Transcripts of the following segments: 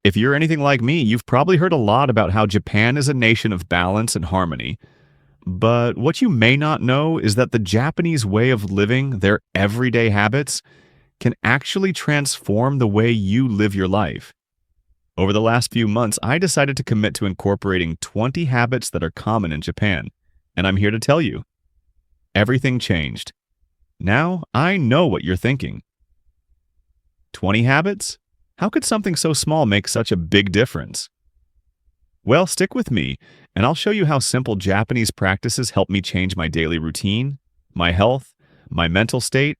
If you're anything like me, you've probably heard a lot about how Japan is a nation of balance and harmony. But what you may not know is that the Japanese way of living, their everyday habits, can actually transform the way you live your life. Over the last few months, I decided to commit to incorporating 20 habits that are common in Japan. And I'm here to tell you, everything changed. Now I know what you're thinking. 20 habits? How could something so small make such a big difference? Well, stick with me, and I'll show you how simple Japanese practices help me change my daily routine, my health, my mental state,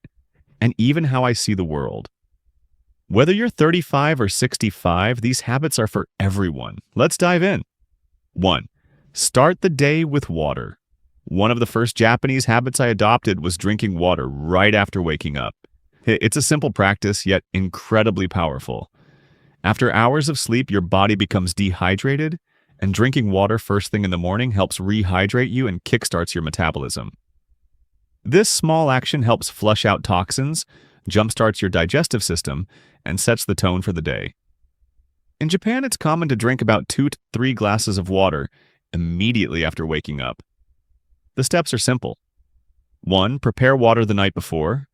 and even how I see the world. Whether you're 35 or 65, these habits are for everyone. Let's dive in. 1. Start the day with water. One of the first Japanese habits I adopted was drinking water right after waking up. It's a simple practice, yet incredibly powerful. After hours of sleep, your body becomes dehydrated, and drinking water first thing in the morning helps rehydrate you and kickstarts your metabolism. This small action helps flush out toxins, jumpstarts your digestive system, and sets the tone for the day. In Japan, it's common to drink about 2 to 3 glasses of water immediately after waking up. The steps are simple. 1. Prepare water the night before.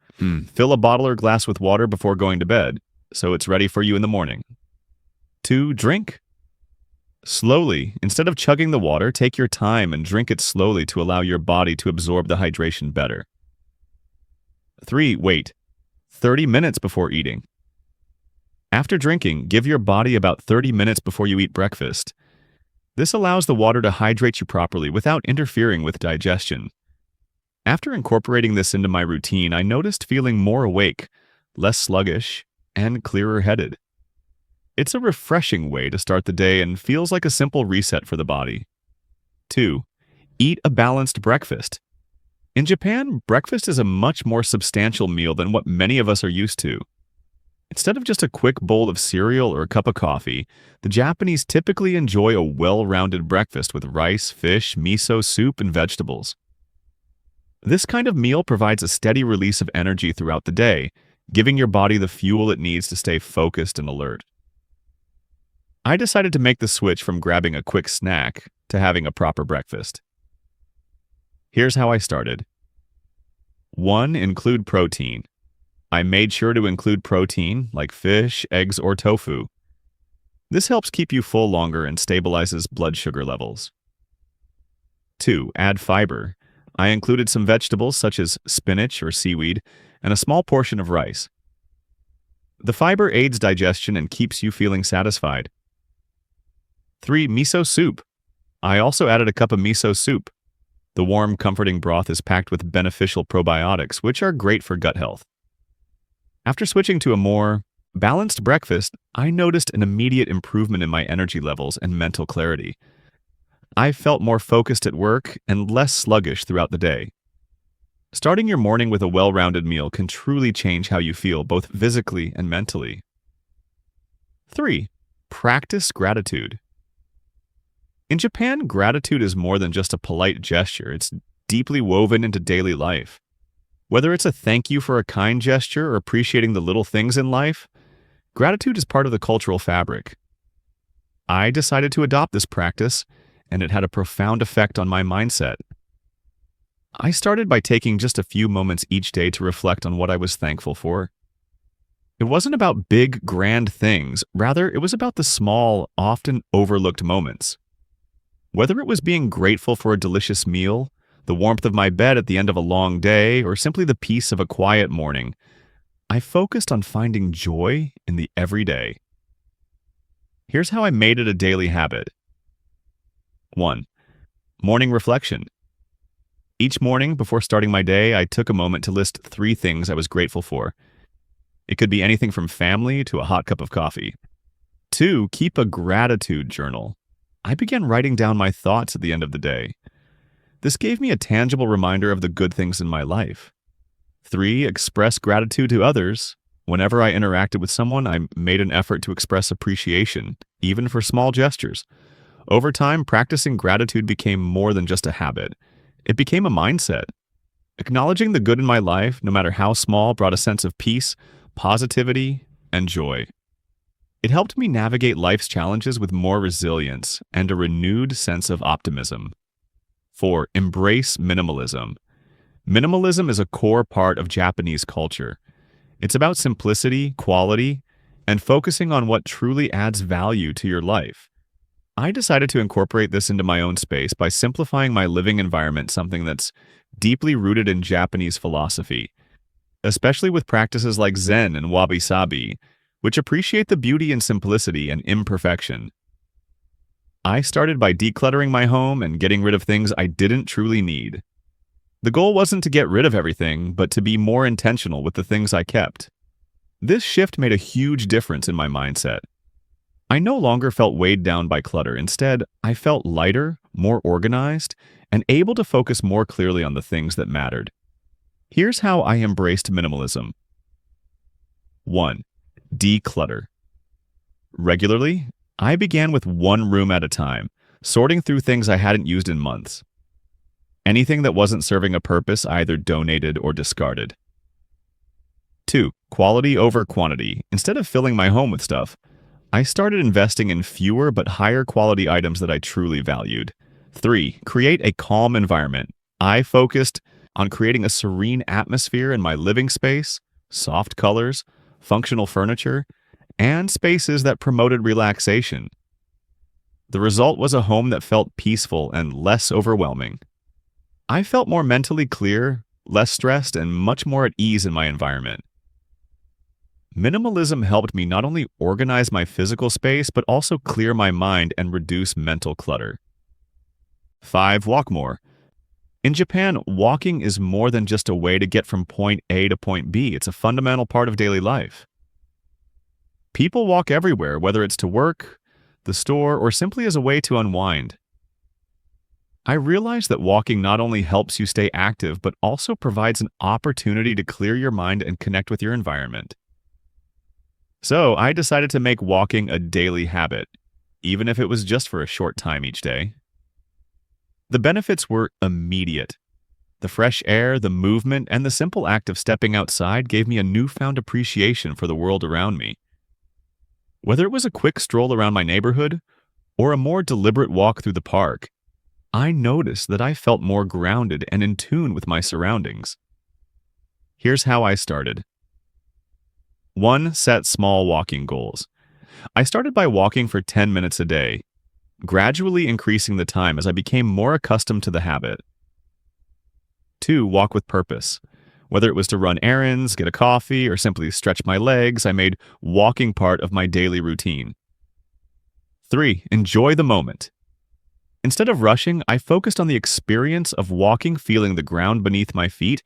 Fill a bottle or glass with water before going to bed, so it's ready for you in the morning. 2. Drink. Slowly, instead of chugging the water, take your time and drink it slowly to allow your body to absorb the hydration better. 3. Wait 30 minutes before eating. After drinking, give your body about 30 minutes before you eat breakfast. This allows the water to hydrate you properly without interfering with digestion. After incorporating this into my routine, I noticed feeling more awake, less sluggish, and clearer-headed. It's a refreshing way to start the day and feels like a simple reset for the body. 2. Eat a balanced breakfast. In Japan, breakfast is a much more substantial meal than what many of us are used to. Instead of just a quick bowl of cereal or a cup of coffee, the Japanese typically enjoy a well-rounded breakfast with rice, fish, miso soup, and vegetables. This kind of meal provides a steady release of energy throughout the day, giving your body the fuel it needs to stay focused and alert. I decided to make the switch from grabbing a quick snack to having a proper breakfast. Here's how I started. 1. Include protein. I made sure to include protein, like fish, eggs, or tofu. This helps keep you full longer and stabilizes blood sugar levels. 2. Add fiber. I included some vegetables such as spinach or seaweed and a small portion of rice. The fiber aids digestion and keeps you feeling satisfied. 3. Miso soup. I also added a cup of miso soup. The warm, comforting broth is packed with beneficial probiotics, which are great for gut health. After switching to a more balanced breakfast, I noticed an immediate improvement in my energy levels and mental clarity. I felt more focused at work and less sluggish throughout the day. Starting your morning with a well-rounded meal can truly change how you feel, both physically and mentally. 3. Practice gratitude. In Japan, gratitude is more than just a polite gesture. It's deeply woven into daily life. Whether it's a thank you for a kind gesture or appreciating the little things in life, gratitude is part of the cultural fabric. I decided to adopt this practice, and it had a profound effect on my mindset. I started by taking just a few moments each day to reflect on what I was thankful for. It wasn't about big, grand things. Rather, it was about the small, often overlooked moments. Whether it was being grateful for a delicious meal, the warmth of my bed at the end of a long day, or simply the peace of a quiet morning, I focused on finding joy in the everyday. Here's how I made it a daily habit. 1. Morning reflection. Each morning, before starting my day, I took a moment to list 3 things I was grateful for. It could be anything from family to a hot cup of coffee. 2. Keep a gratitude journal. I began writing down my thoughts at the end of the day. This gave me a tangible reminder of the good things in my life. 3. Express gratitude to others. Whenever I interacted with someone, I made an effort to express appreciation, even for small gestures. Over time, practicing gratitude became more than just a habit. It became a mindset. Acknowledging the good in my life, no matter how small, brought a sense of peace, positivity, and joy. It helped me navigate life's challenges with more resilience and a renewed sense of optimism. 4. Embrace minimalism. Minimalism is a core part of Japanese culture. It's about simplicity, quality, and focusing on what truly adds value to your life. I decided to incorporate this into my own space by simplifying my living environment, something that's deeply rooted in Japanese philosophy, especially with practices like Zen and wabi-sabi, which appreciate the beauty and simplicity and imperfection. I started by decluttering my home and getting rid of things I didn't truly need. The goal wasn't to get rid of everything, but to be more intentional with the things I kept. This shift made a huge difference in my mindset. I no longer felt weighed down by clutter. Instead, I felt lighter, more organized, and able to focus more clearly on the things that mattered. Here's how I embraced minimalism. 1. Declutter. Regularly, I began with one room at a time, sorting through things I hadn't used in months. Anything that wasn't serving a purpose I either donated or discarded. 2. Quality over quantity. Instead of filling my home with stuff, I started investing in fewer but higher quality items that I truly valued. 3. Create a calm environment. I focused on creating a serene atmosphere in my living space, soft colors, functional furniture, and spaces that promoted relaxation. The result was a home that felt peaceful and less overwhelming. I felt more mentally clear, less stressed, and much more at ease in my environment. Minimalism helped me not only organize my physical space, but also clear my mind and reduce mental clutter. 5. Walk more. In Japan, walking is more than just a way to get from point A to point B. It's a fundamental part of daily life. People walk everywhere, whether it's to work, the store, or simply as a way to unwind. I realized that walking not only helps you stay active, but also provides an opportunity to clear your mind and connect with your environment. So I decided to make walking a daily habit, even if it was just for a short time each day. The benefits were immediate. The fresh air, the movement, and the simple act of stepping outside gave me a newfound appreciation for the world around me. Whether it was a quick stroll around my neighborhood or a more deliberate walk through the park, I noticed that I felt more grounded and in tune with my surroundings. Here's how I started. 1. Set small walking goals. I started by walking for 10 minutes a day, gradually increasing the time as I became more accustomed to the habit. 2. Walk with purpose. Whether it was to run errands, get a coffee, or simply stretch my legs, I made walking part of my daily routine. 3. Enjoy the moment. Instead of rushing, I focused on the experience of walking, feeling the ground beneath my feet,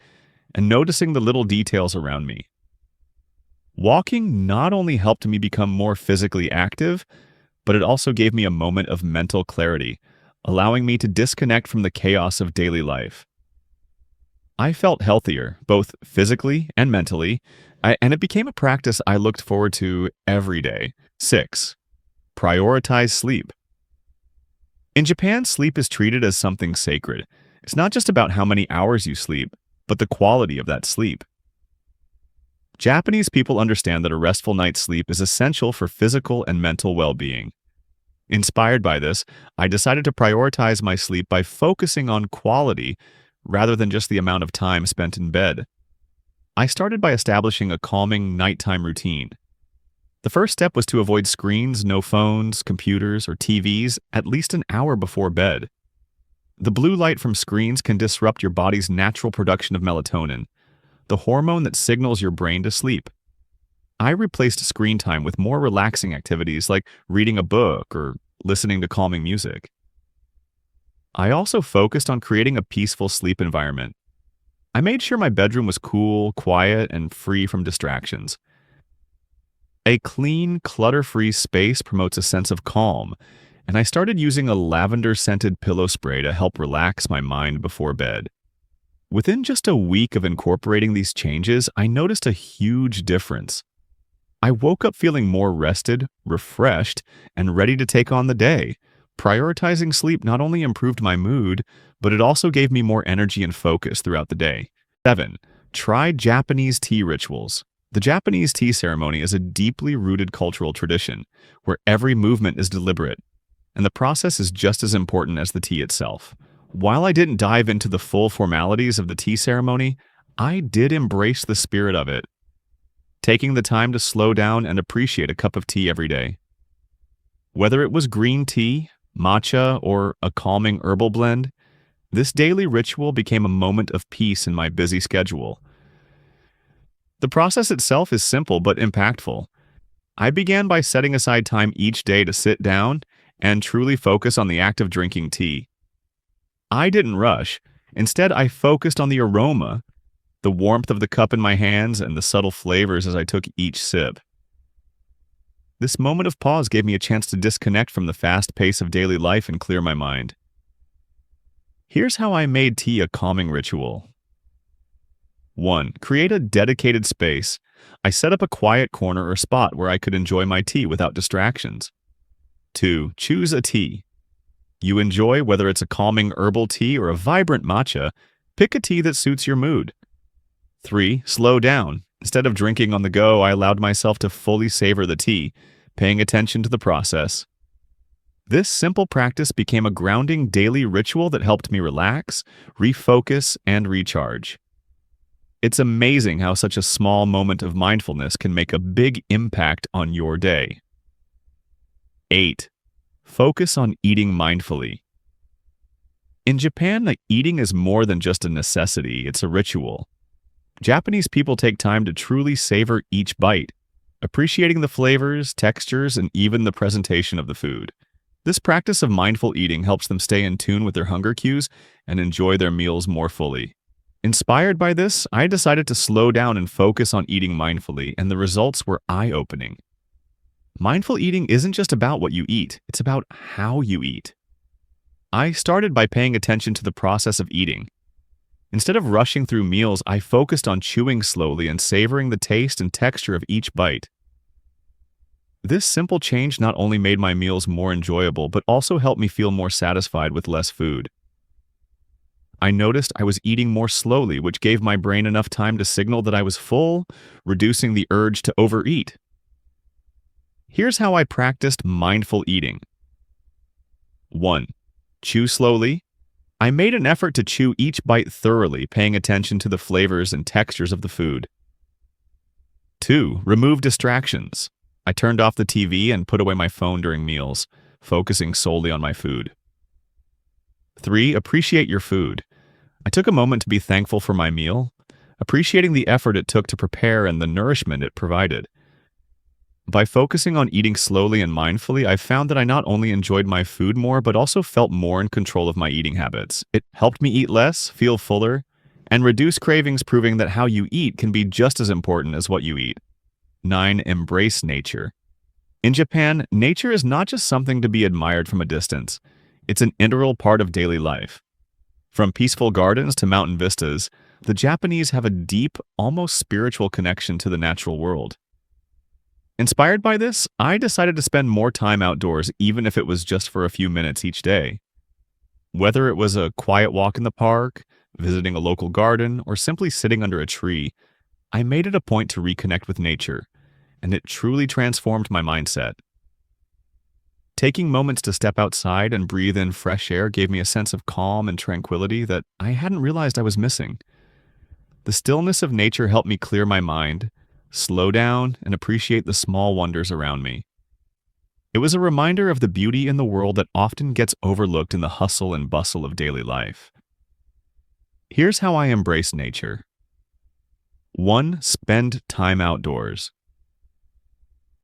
and noticing the little details around me. Walking not only helped me become more physically active, but it also gave me a moment of mental clarity, allowing me to disconnect from the chaos of daily life. I felt healthier, both physically and mentally, and it became a practice I looked forward to every day. 6. Prioritize sleep. In Japan, sleep is treated as something sacred. It's not just about how many hours you sleep, but the quality of that sleep. Japanese people understand that a restful night's sleep is essential for physical and mental well-being. Inspired by this, I decided to prioritize my sleep by focusing on quality rather than just the amount of time spent in bed. I started by establishing a calming nighttime routine. The first step was to avoid screens, no phones, computers, or TVs at least an hour before bed. The blue light from screens can disrupt your body's natural production of melatonin, the hormone that signals your brain to sleep. I replaced screen time with more relaxing activities like reading a book or listening to calming music. I also focused on creating a peaceful sleep environment. I made sure my bedroom was cool, quiet, and free from distractions. A clean, clutter-free space promotes a sense of calm, and I started using a lavender-scented pillow spray to help relax my mind before bed. Within just a week of incorporating these changes, I noticed a huge difference. I woke up feeling more rested, refreshed, and ready to take on the day. Prioritizing sleep not only improved my mood, but it also gave me more energy and focus throughout the day. 7. Try Japanese tea rituals. The Japanese tea ceremony is a deeply rooted cultural tradition where every movement is deliberate, and the process is just as important as the tea itself. While I didn't dive into the full formalities of the tea ceremony, I did embrace the spirit of it, taking the time to slow down and appreciate a cup of tea every day. Whether it was green tea, matcha, or a calming herbal blend, this daily ritual became a moment of peace in my busy schedule. The process itself is simple but impactful. I began by setting aside time each day to sit down and truly focus on the act of drinking tea. I didn't rush. Instead, I focused on the aroma, the warmth of the cup in my hands, and the subtle flavors as I took each sip. This moment of pause gave me a chance to disconnect from the fast pace of daily life and clear my mind. Here's how I made tea a calming ritual. 1. Create a dedicated space. I set up a quiet corner or spot where I could enjoy my tea without distractions. 2. Choose a tea you enjoy, whether it's a calming herbal tea or a vibrant matcha. Pick a tea that suits your mood. 3. Slow down. Instead of drinking on the go, I allowed myself to fully savor the tea, paying attention to the process. This simple practice became a grounding daily ritual that helped me relax, refocus, and recharge. It's amazing how such a small moment of mindfulness can make a big impact on your day. 8. Focus on eating mindfully. In Japan, eating is more than just a necessity, it's a ritual. Japanese people take time to truly savor each bite, appreciating the flavors, textures, and even the presentation of the food. This practice of mindful eating helps them stay in tune with their hunger cues and enjoy their meals more fully. Inspired by this, I decided to slow down and focus on eating mindfully, and the results were eye-opening. Mindful eating isn't just about what you eat, it's about how you eat. I started by paying attention to the process of eating. Instead of rushing through meals, I focused on chewing slowly and savoring the taste and texture of each bite. This simple change not only made my meals more enjoyable, but also helped me feel more satisfied with less food. I noticed I was eating more slowly, which gave my brain enough time to signal that I was full, reducing the urge to overeat. Here's how I practiced mindful eating. 1. Chew slowly. I made an effort to chew each bite thoroughly, paying attention to the flavors and textures of the food. 2. Remove distractions. I turned off the TV and put away my phone during meals, focusing solely on my food. 3. Appreciate your food. I took a moment to be thankful for my meal, appreciating the effort it took to prepare and the nourishment it provided. By focusing on eating slowly and mindfully, I found that I not only enjoyed my food more, but also felt more in control of my eating habits. It helped me eat less, feel fuller, and reduce cravings, proving that how you eat can be just as important as what you eat. 9. Embrace nature. In Japan, nature is not just something to be admired from a distance. It's an integral part of daily life. From peaceful gardens to mountain vistas, the Japanese have a deep, almost spiritual connection to the natural world. Inspired by this, I decided to spend more time outdoors, even if it was just for a few minutes each day. Whether it was a quiet walk in the park, visiting a local garden, or simply sitting under a tree, I made it a point to reconnect with nature, and it truly transformed my mindset. Taking moments to step outside and breathe in fresh air gave me a sense of calm and tranquility that I hadn't realized I was missing. The stillness of nature helped me clear my mind, slow down, and appreciate the small wonders around me. It was a reminder of the beauty in the world that often gets overlooked in the hustle and bustle of daily life. Here's how I embrace nature. 1. Spend time outdoors.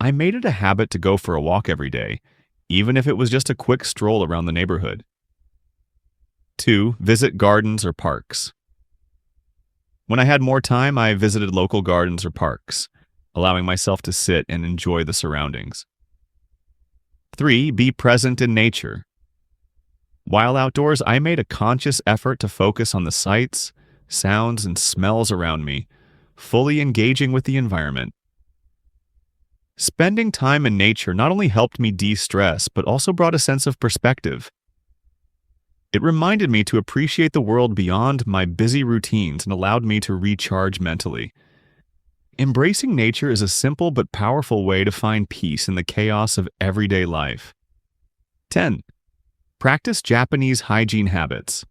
I made it a habit to go for a walk every day, even if it was just a quick stroll around the neighborhood. 2. Visit gardens or parks. When I had more time, I visited local gardens or parks, allowing myself to sit and enjoy the surroundings. 3. Be present in nature. While outdoors, I made a conscious effort to focus on the sights, sounds, and smells around me, fully engaging with the environment. Spending time in nature not only helped me de-stress, but also brought a sense of perspective. It reminded me to appreciate the world beyond my busy routines and allowed me to recharge mentally. Embracing nature is a simple but powerful way to find peace in the chaos of everyday life. 10. Practice Japanese hygiene habits.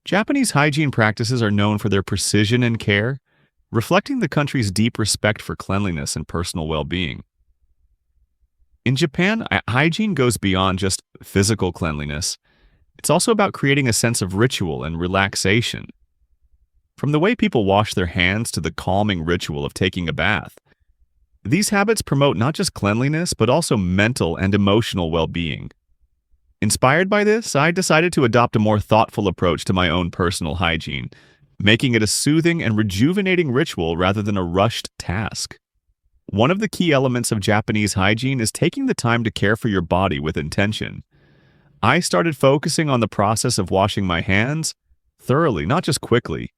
Japanese hygiene practices are known for their precision and care, reflecting the country's deep respect for cleanliness and personal well-being. In Japan, hygiene goes beyond just physical cleanliness. It's also about creating a sense of ritual and relaxation. From the way people wash their hands to the calming ritual of taking a bath, these habits promote not just cleanliness, but also mental and emotional well-being. Inspired by this, I decided to adopt a more thoughtful approach to my own personal hygiene, making it a soothing and rejuvenating ritual rather than a rushed task. One of the key elements of Japanese hygiene is taking the time to care for your body with intention. I started focusing on the process of washing my hands thoroughly, not just quickly,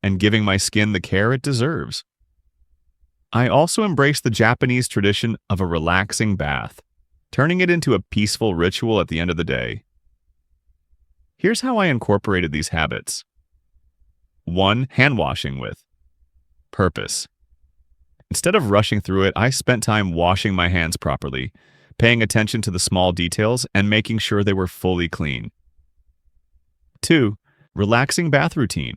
and giving my skin the care it deserves. I also embraced the Japanese tradition of a relaxing bath, turning it into a peaceful ritual at the end of the day. Here's how I incorporated these habits. 1. Hand washing with purpose. Instead of rushing through it, I spent time washing my hands properly, paying attention to the small details and making sure they were fully clean. 2. Relaxing bath routine.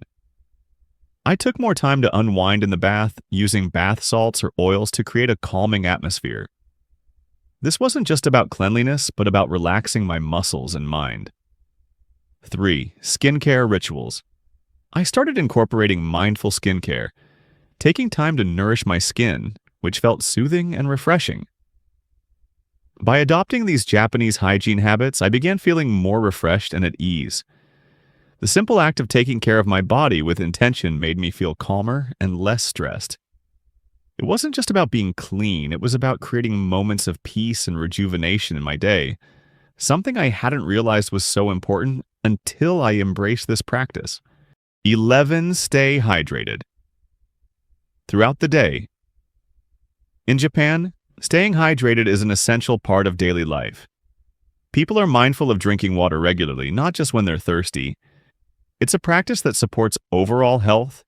I took more time to unwind in the bath, using bath salts or oils to create a calming atmosphere. This wasn't just about cleanliness, but about relaxing my muscles and mind. 3. Skincare rituals. I started incorporating mindful skincare, taking time to nourish my skin, which felt soothing and refreshing. By adopting these Japanese hygiene habits, I began feeling more refreshed and at ease. The simple act of taking care of my body with intention made me feel calmer and less stressed. It wasn't just about being clean, it was about creating moments of peace and rejuvenation in my day, something I hadn't realized was so important until I embraced this practice. 11. Stay hydrated. Throughout the day. In Japan, staying hydrated is an essential part of daily life. People are mindful of drinking water regularly, not just when they're thirsty. It's a practice that supports overall health,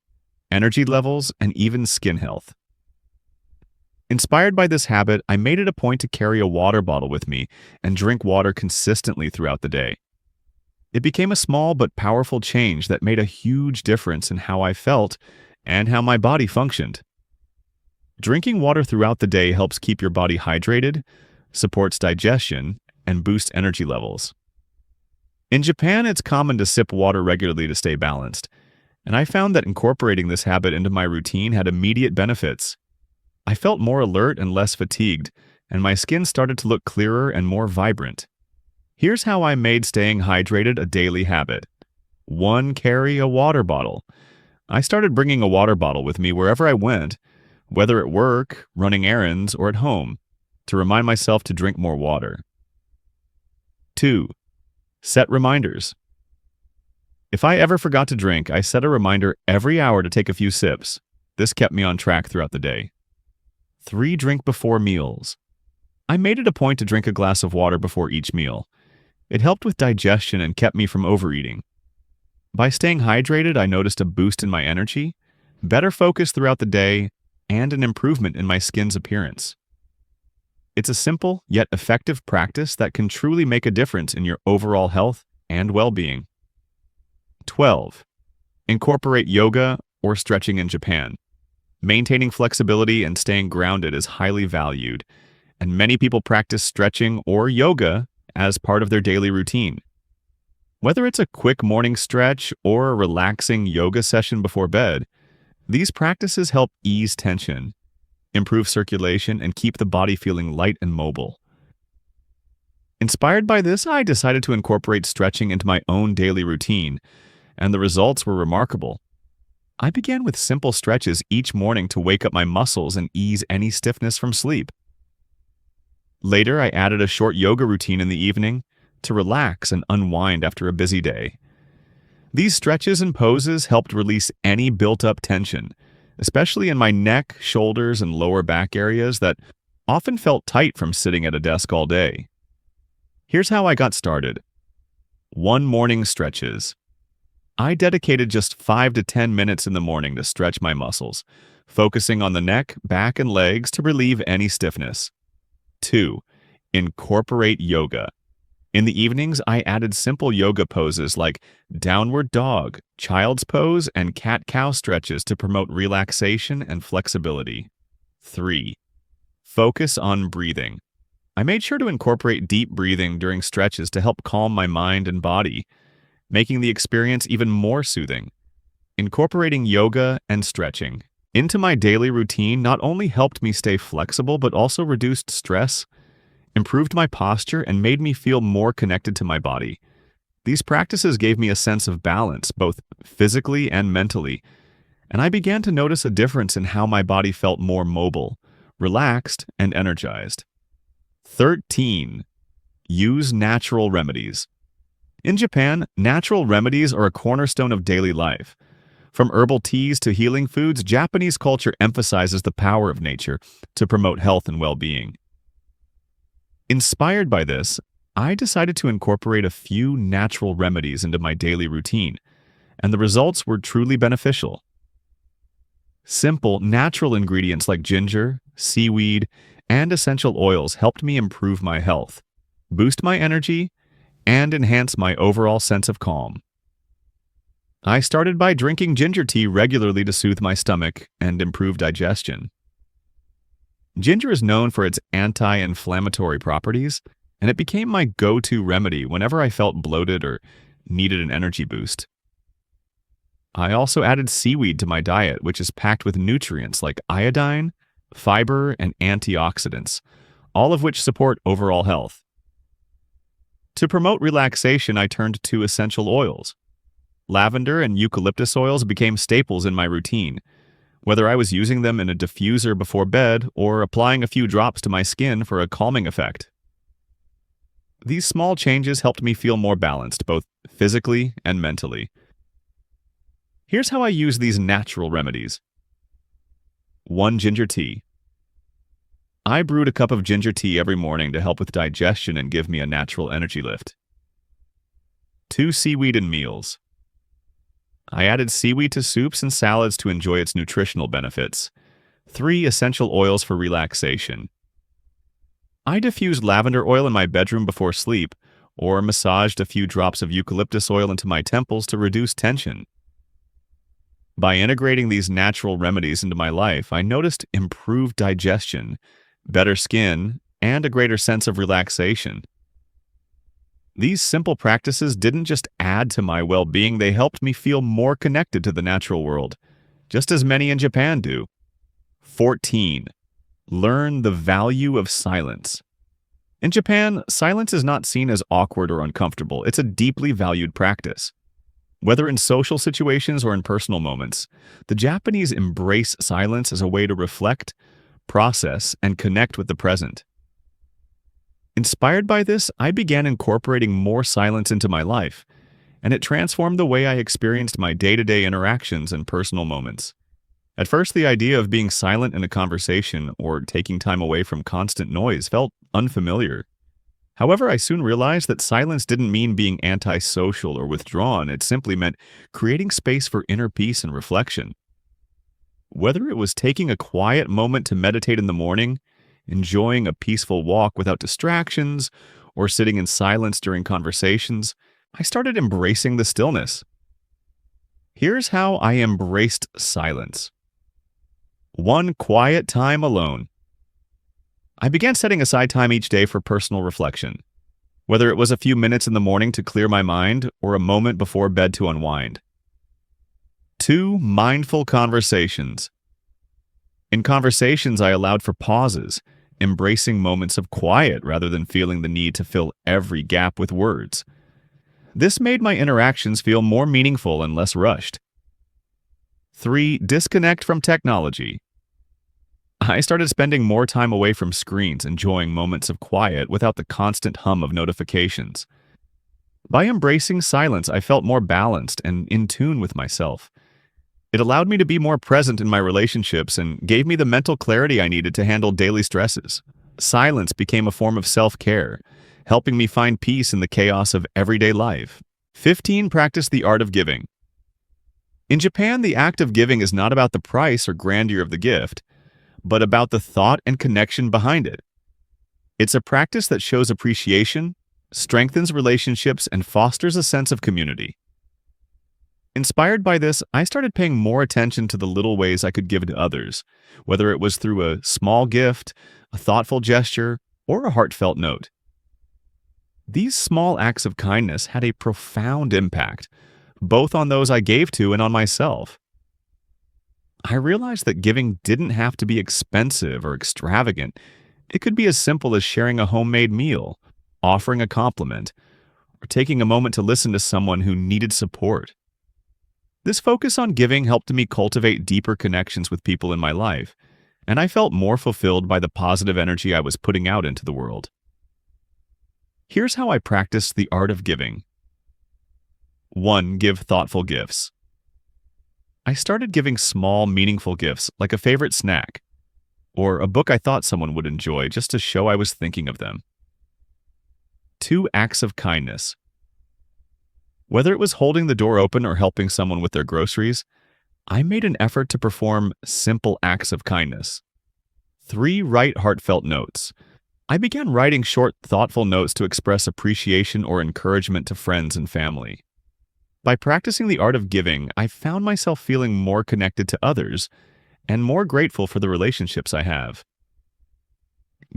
energy levels, and even skin health. Inspired by this habit, I made it a point to carry a water bottle with me and drink water consistently throughout the day. It became a small but powerful change that made a huge difference in how I felt and how my body functioned. Drinking water throughout the day helps keep your body hydrated, supports digestion, and boosts energy levels. In Japan, it's common to sip water regularly to stay balanced, and I found that incorporating this habit into my routine had immediate benefits. I felt more alert and less fatigued, and my skin started to look clearer and more vibrant. Here's how I made staying hydrated a daily habit. 1. Carry a water bottle. I started bringing a water bottle with me wherever I went, whether at work, running errands, or at home, to remind myself to drink more water. 2. Set reminders. If I ever forgot to drink, I set a reminder every hour to take a few sips. This kept me on track throughout the day. 3. Drink before meals. I made it a point to drink a glass of water before each meal. It helped with digestion and kept me from overeating. By staying hydrated, I noticed a boost in my energy, better focus throughout the day, and an improvement in my skin's appearance. It's a simple yet effective practice that can truly make a difference in your overall health and well-being. 12. Incorporate yoga or stretching in Japan. Maintaining flexibility and staying grounded is highly valued, and many people practice stretching or yoga as part of their daily routine. Whether it's a quick morning stretch or a relaxing yoga session before bed, these practices help ease tension, improve circulation, and keep the body feeling light and mobile. Inspired by this, I decided to incorporate stretching into my own daily routine, and the results were remarkable. I began with simple stretches each morning to wake up my muscles and ease any stiffness from sleep. Later, I added a short yoga routine in the evening to relax and unwind after a busy day. These stretches and poses helped release any built-up tension, especially in my neck, shoulders, and lower back areas that often felt tight from sitting at a desk all day. Here's how I got started. 1. Morning stretches. I dedicated just 5 to 10 minutes in the morning to stretch my muscles, focusing on the neck, back, and legs to relieve any stiffness. 2. Incorporate yoga. In the evenings, I added simple yoga poses like downward dog, child's pose, and cat-cow stretches to promote relaxation and flexibility. 3. Focus on breathing. I made sure to incorporate deep breathing during stretches to help calm my mind and body, making the experience even more soothing. Incorporating yoga and stretching into my daily routine not only helped me stay flexible but also reduced stress, improved my posture, and made me feel more connected to my body. These practices gave me a sense of balance, both physically and mentally, and I began to notice a difference in how my body felt more mobile, relaxed, and energized. 13. Use natural remedies. In Japan, natural remedies are a cornerstone of daily life. From herbal teas to healing foods, Japanese culture emphasizes the power of nature to promote health and well-being. Inspired by this, I decided to incorporate a few natural remedies into my daily routine, and the results were truly beneficial. Simple, natural ingredients like ginger, seaweed, and essential oils helped me improve my health, boost my energy, and enhance my overall sense of calm. I started by drinking ginger tea regularly to soothe my stomach and improve digestion. Ginger is known for its anti-inflammatory properties, and it became my go-to remedy whenever I felt bloated or needed an energy boost. I also added seaweed to my diet, which is packed with nutrients like iodine, fiber, and antioxidants, all of which support overall health. To promote relaxation, I turned to essential oils. Lavender and eucalyptus oils became staples in my routine, whether I was using them in a diffuser before bed or applying a few drops to my skin for a calming effect. These small changes helped me feel more balanced, both physically and mentally. Here's how I use these natural remedies. 1. Ginger tea. I brewed a cup of ginger tea every morning to help with digestion and give me a natural energy lift. 2. Seaweed in meals. I added seaweed to soups and salads to enjoy its nutritional benefits. 3. Essential oils for relaxation. I diffused lavender oil in my bedroom before sleep, or massaged a few drops of eucalyptus oil into my temples to reduce tension. By integrating these natural remedies into my life, I noticed improved digestion, better skin, and a greater sense of relaxation. These simple practices didn't just add to my well-being, they helped me feel more connected to the natural world, just as many in Japan do. 14. Learn the value of silence. In Japan, silence is not seen as awkward or uncomfortable. It's a deeply valued practice. Whether in social situations or in personal moments, the Japanese embrace silence as a way to reflect, process, and connect with the present. Inspired by this, I began incorporating more silence into my life, and it transformed the way I experienced my day-to-day interactions and personal moments. At first, the idea of being silent in a conversation or taking time away from constant noise felt unfamiliar. However, I soon realized that silence didn't mean being antisocial or withdrawn. It simply meant creating space for inner peace and reflection. Whether it was taking a quiet moment to meditate in the morning, enjoying a peaceful walk without distractions, or sitting in silence during conversations, I started embracing the stillness. Here's how I embraced silence. 1. Quiet time alone. I began setting aside time each day for personal reflection, whether it was a few minutes in the morning to clear my mind or a moment before bed to unwind. 2. Mindful conversations. In conversations, I allowed for pauses, embracing moments of quiet rather than feeling the need to fill every gap with words. This made my interactions feel more meaningful and less rushed. 3. Disconnect from technology. I started spending more time away from screens, enjoying moments of quiet without the constant hum of notifications. By embracing silence, I felt more balanced and in tune with myself. It allowed me to be more present in my relationships and gave me the mental clarity I needed to handle daily stresses. Silence became a form of self-care, helping me find peace in the chaos of everyday life. 15. Practice the art of giving. In Japan, the act of giving is not about the price or grandeur of the gift, but about the thought and connection behind it. It's a practice that shows appreciation, strengthens relationships, and fosters a sense of community. Inspired by this, I started paying more attention to the little ways I could give to others, whether it was through a small gift, a thoughtful gesture, or a heartfelt note. These small acts of kindness had a profound impact, both on those I gave to and on myself. I realized that giving didn't have to be expensive or extravagant. It could be as simple as sharing a homemade meal, offering a compliment, or taking a moment to listen to someone who needed support. This focus on giving helped me cultivate deeper connections with people in my life, and I felt more fulfilled by the positive energy I was putting out into the world. Here's how I practiced the art of giving. 1. Give thoughtful gifts. I started giving small, meaningful gifts like a favorite snack or a book I thought someone would enjoy just to show I was thinking of them. 2. Acts of kindness. Whether it was holding the door open or helping someone with their groceries, I made an effort to perform simple acts of kindness. 3. Write heartfelt notes. I began writing short, thoughtful notes to express appreciation or encouragement to friends and family. By practicing the art of giving, I found myself feeling more connected to others and more grateful for the relationships I have.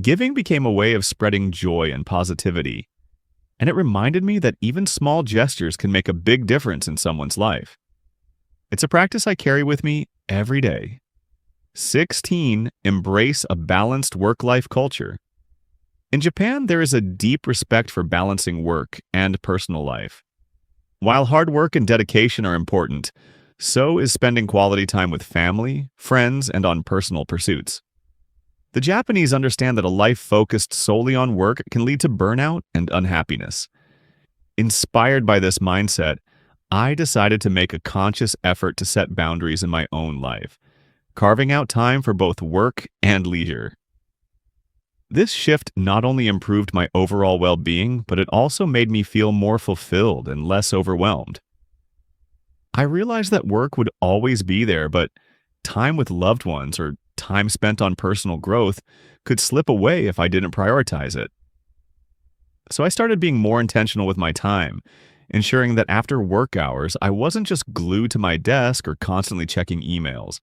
Giving became a way of spreading joy and positivity, and it reminded me that even small gestures can make a big difference in someone's life. It's a practice I carry with me every day. 16. Embrace a balanced work-life culture. In Japan, there is a deep respect for balancing work and personal life. While hard work and dedication are important, so is spending quality time with family, friends, and on personal pursuits. The Japanese understand that a life focused solely on work can lead to burnout and unhappiness. Inspired by this mindset, I decided to make a conscious effort to set boundaries in my own life, carving out time for both work and leisure. This shift not only improved my overall well-being, but it also made me feel more fulfilled and less overwhelmed. I realized that work would always be there, but time with loved ones or time spent on personal growth could slip away if I didn't prioritize it. So I started being more intentional with my time, ensuring that after work hours, I wasn't just glued to my desk or constantly checking emails.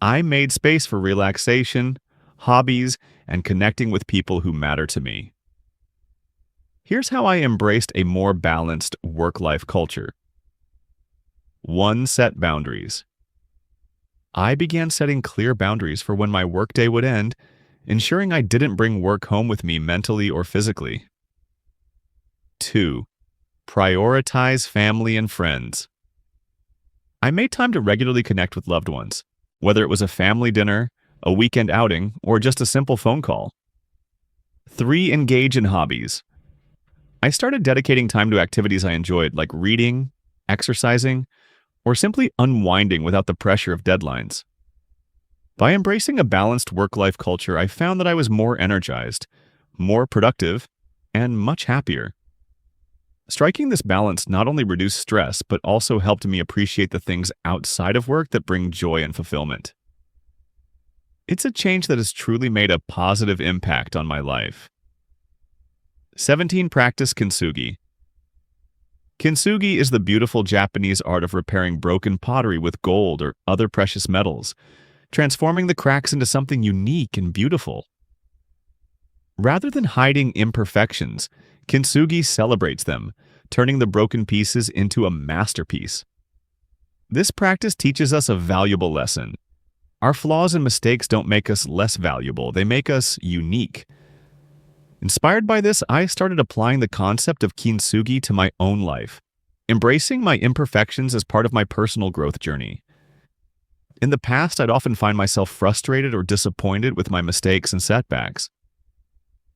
I made space for relaxation, hobbies, and connecting with people who matter to me. Here's how I embraced a more balanced work-life culture. 1. Set boundaries. I began setting clear boundaries for when my workday would end, ensuring I didn't bring work home with me mentally or physically. 2. Prioritize family and friends. I made time to regularly connect with loved ones, whether it was a family dinner, a weekend outing, or just a simple phone call. 3. Engage in hobbies. I started dedicating time to activities I enjoyed, like reading, exercising, or simply unwinding without the pressure of deadlines. By embracing a balanced work-life culture, I found that I was more energized, more productive, and much happier. Striking this balance not only reduced stress, but also helped me appreciate the things outside of work that bring joy and fulfillment. It's a change that has truly made a positive impact on my life. 17. Practice Kintsugi. Kintsugi is the beautiful Japanese art of repairing broken pottery with gold or other precious metals, transforming the cracks into something unique and beautiful. Rather than hiding imperfections, Kintsugi celebrates them, turning the broken pieces into a masterpiece. This practice teaches us a valuable lesson. Our flaws and mistakes don't make us less valuable, they make us unique. Inspired by this, I started applying the concept of Kintsugi to my own life, embracing my imperfections as part of my personal growth journey. In the past, I'd often find myself frustrated or disappointed with my mistakes and setbacks.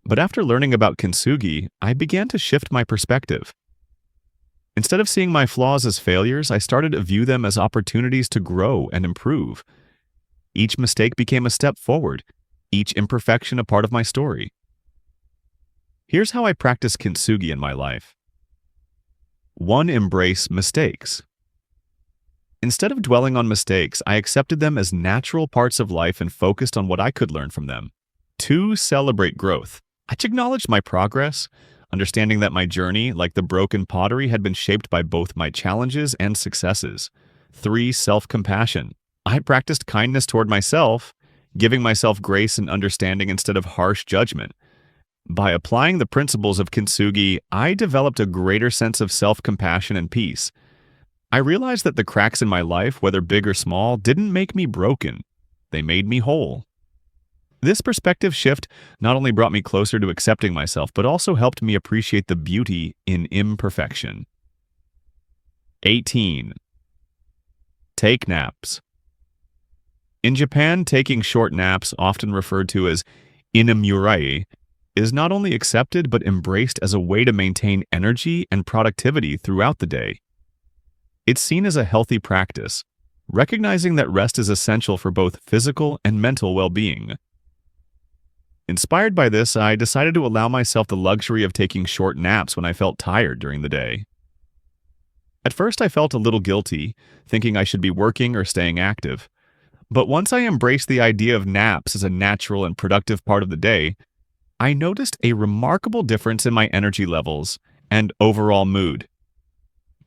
But after learning about Kintsugi, I began to shift my perspective. Instead of seeing my flaws as failures, I started to view them as opportunities to grow and improve. Each mistake became a step forward, each imperfection a part of my story. Here's how I practice Kintsugi in my life. 1. Embrace mistakes. Instead of dwelling on mistakes, I accepted them as natural parts of life and focused on what I could learn from them. 2. Celebrate growth. I acknowledged my progress, understanding that my journey, like the broken pottery, had been shaped by both my challenges and successes. 3. Self-compassion. I practiced kindness toward myself, giving myself grace and understanding instead of harsh judgment. By applying the principles of Kintsugi, I developed a greater sense of self-compassion and peace. I realized that the cracks in my life, whether big or small, didn't make me broken. They made me whole. This perspective shift not only brought me closer to accepting myself, but also helped me appreciate the beauty in imperfection. 18. Take naps. In Japan, taking short naps, often referred to as inamurai, is not only accepted but embraced as a way to maintain energy and productivity throughout the day. It's seen as a healthy practice, recognizing that rest is essential for both physical and mental well-being. Inspired by this, I decided to allow myself the luxury of taking short naps when I felt tired during the day. At first, I felt a little guilty, thinking I should be working or staying active. But once I embraced the idea of naps as a natural and productive part of the day, I noticed a remarkable difference in my energy levels and overall mood.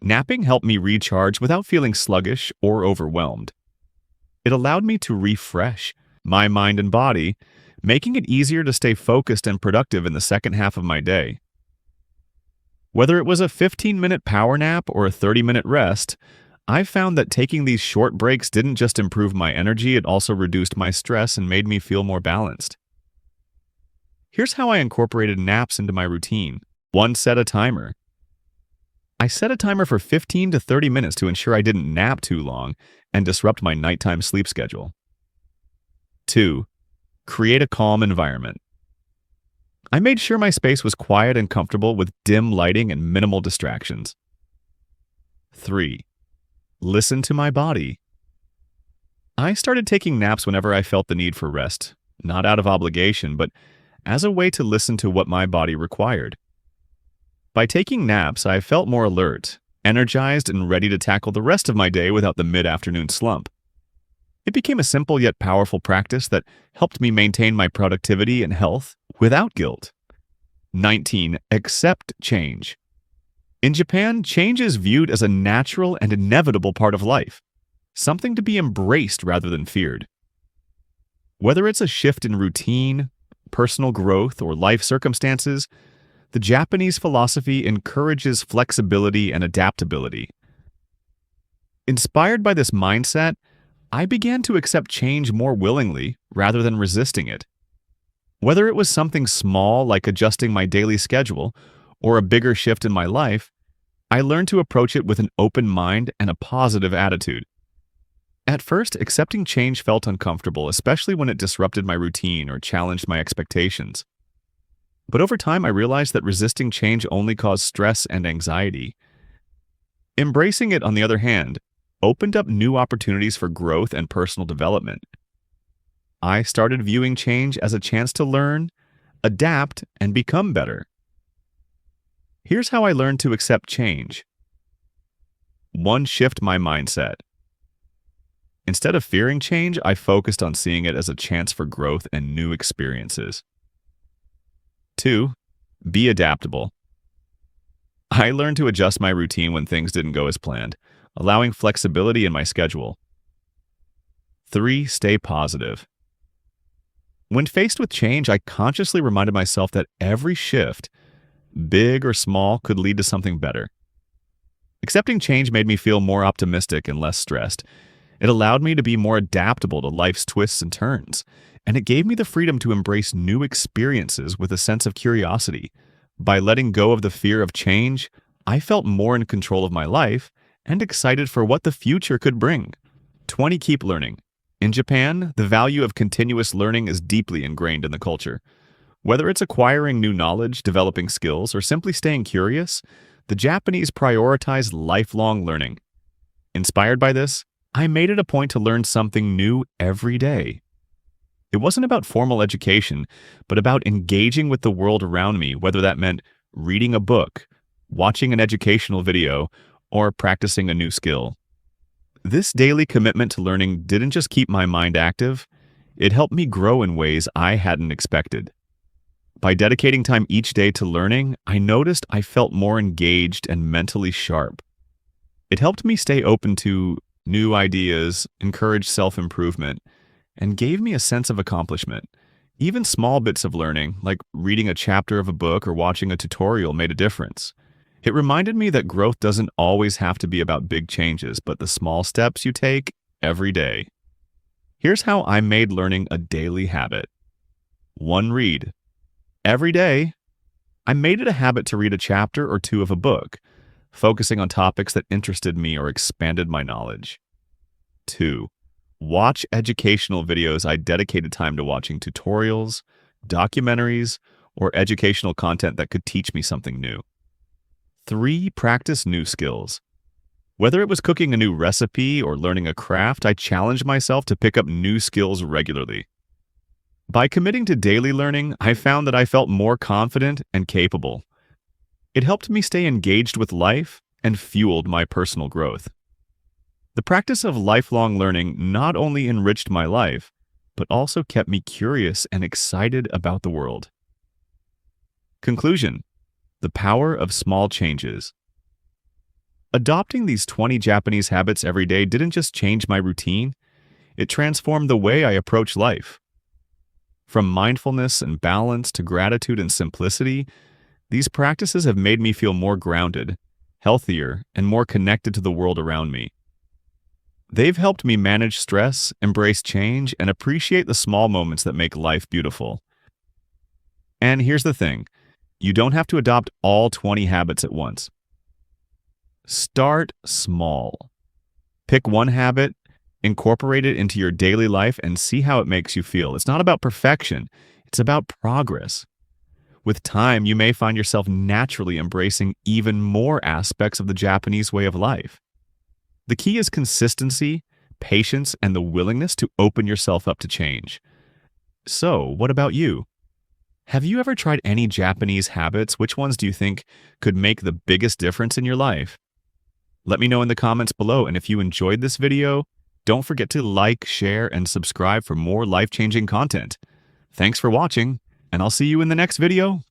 Napping helped me recharge without feeling sluggish or overwhelmed. It allowed me to refresh my mind and body, making it easier to stay focused and productive in the second half of my day. Whether it was a 15-minute power nap or a 30-minute rest, I found that taking these short breaks didn't just improve my energy, it also reduced my stress and made me feel more balanced. Here's how I incorporated naps into my routine. 1. Set a timer. I set a timer for 15 to 30 minutes to ensure I didn't nap too long and disrupt my nighttime sleep schedule. 2. Create a calm environment. I made sure my space was quiet and comfortable with dim lighting and minimal distractions. 3. Listen to my body. I started taking naps whenever I felt the need for rest, not out of obligation, but as a way to listen to what my body required. By taking naps, I felt more alert, energized, and ready to tackle the rest of my day without the mid-afternoon slump. It became a simple yet powerful practice that helped me maintain my productivity and health without guilt. 19. Accept change. In Japan, change is viewed as a natural and inevitable part of life, something to be embraced rather than feared. Whether it's a shift in routine, personal growth, or life circumstances, the Japanese philosophy encourages flexibility and adaptability. Inspired by this mindset, I began to accept change more willingly rather than resisting it. Whether it was something small like adjusting my daily schedule or a bigger shift in my life, I learned to approach it with an open mind and a positive attitude. At first, accepting change felt uncomfortable, especially when it disrupted my routine or challenged my expectations. But over time, I realized that resisting change only caused stress and anxiety. Embracing it, on the other hand, opened up new opportunities for growth and personal development. I started viewing change as a chance to learn, adapt, and become better. Here's how I learned to accept change. 1. Shift my mindset. Instead of fearing change, I focused on seeing it as a chance for growth and new experiences. 2. Be adaptable. I learned to adjust my routine when things didn't go as planned, allowing flexibility in my schedule. 3. Stay positive. When faced with change, I consciously reminded myself that every shift, big or small, could lead to something better. Accepting change made me feel more optimistic and less stressed. It allowed me to be more adaptable to life's twists and turns, and it gave me the freedom to embrace new experiences with a sense of curiosity. By letting go of the fear of change, I felt more in control of my life and excited for what the future could bring. 20. Keep learning. In Japan, the value of continuous learning is deeply ingrained in the culture. Whether it's acquiring new knowledge, developing skills, or simply staying curious, the Japanese prioritize lifelong learning. Inspired by this, I made it a point to learn something new every day. It wasn't about formal education, but about engaging with the world around me, whether that meant reading a book, watching an educational video, or practicing a new skill. This daily commitment to learning didn't just keep my mind active, it helped me grow in ways I hadn't expected. By dedicating time each day to learning, I noticed I felt more engaged and mentally sharp. It helped me stay open to new ideas, encourage self-improvement, and gave me a sense of accomplishment. Even small bits of learning, like reading a chapter of a book or watching a tutorial, made a difference. It reminded me that growth doesn't always have to be about big changes, but the small steps you take every day. Here's how I made learning a daily habit. 1. Read. Every day, I made it a habit to read a chapter or two of a book, focusing on topics that interested me or expanded my knowledge. 2. Watch educational videos. I dedicated time to watching tutorials, documentaries, or educational content that could teach me something new. 3. Practice new skills. Whether it was cooking a new recipe or learning a craft, I challenged myself to pick up new skills regularly. By committing to daily learning, I found that I felt more confident and capable. It helped me stay engaged with life and fueled my personal growth. The practice of lifelong learning not only enriched my life, but also kept me curious and excited about the world. Conclusion: the power of small changes. Adopting these 20 Japanese habits every day didn't just change my routine, it transformed the way I approach life. From mindfulness and balance to gratitude and simplicity, these practices have made me feel more grounded, healthier, and more connected to the world around me. They've helped me manage stress, embrace change, and appreciate the small moments that make life beautiful. And here's the thing, you don't have to adopt all 20 habits at once. Start small. Pick one habit, incorporate it into your daily life, and see how it makes you feel. It's not about perfection, it's about progress. With time, you may find yourself naturally embracing even more aspects of the Japanese way of life. The key is consistency, patience, and the willingness to open yourself up to change. So, what about you? Have you ever tried any Japanese habits? Which ones do you think could make the biggest difference in your life? Let me know in the comments below, and if you enjoyed this video, don't forget to like, share, and subscribe for more life-changing content. Thanks for watching, and I'll see you in the next video.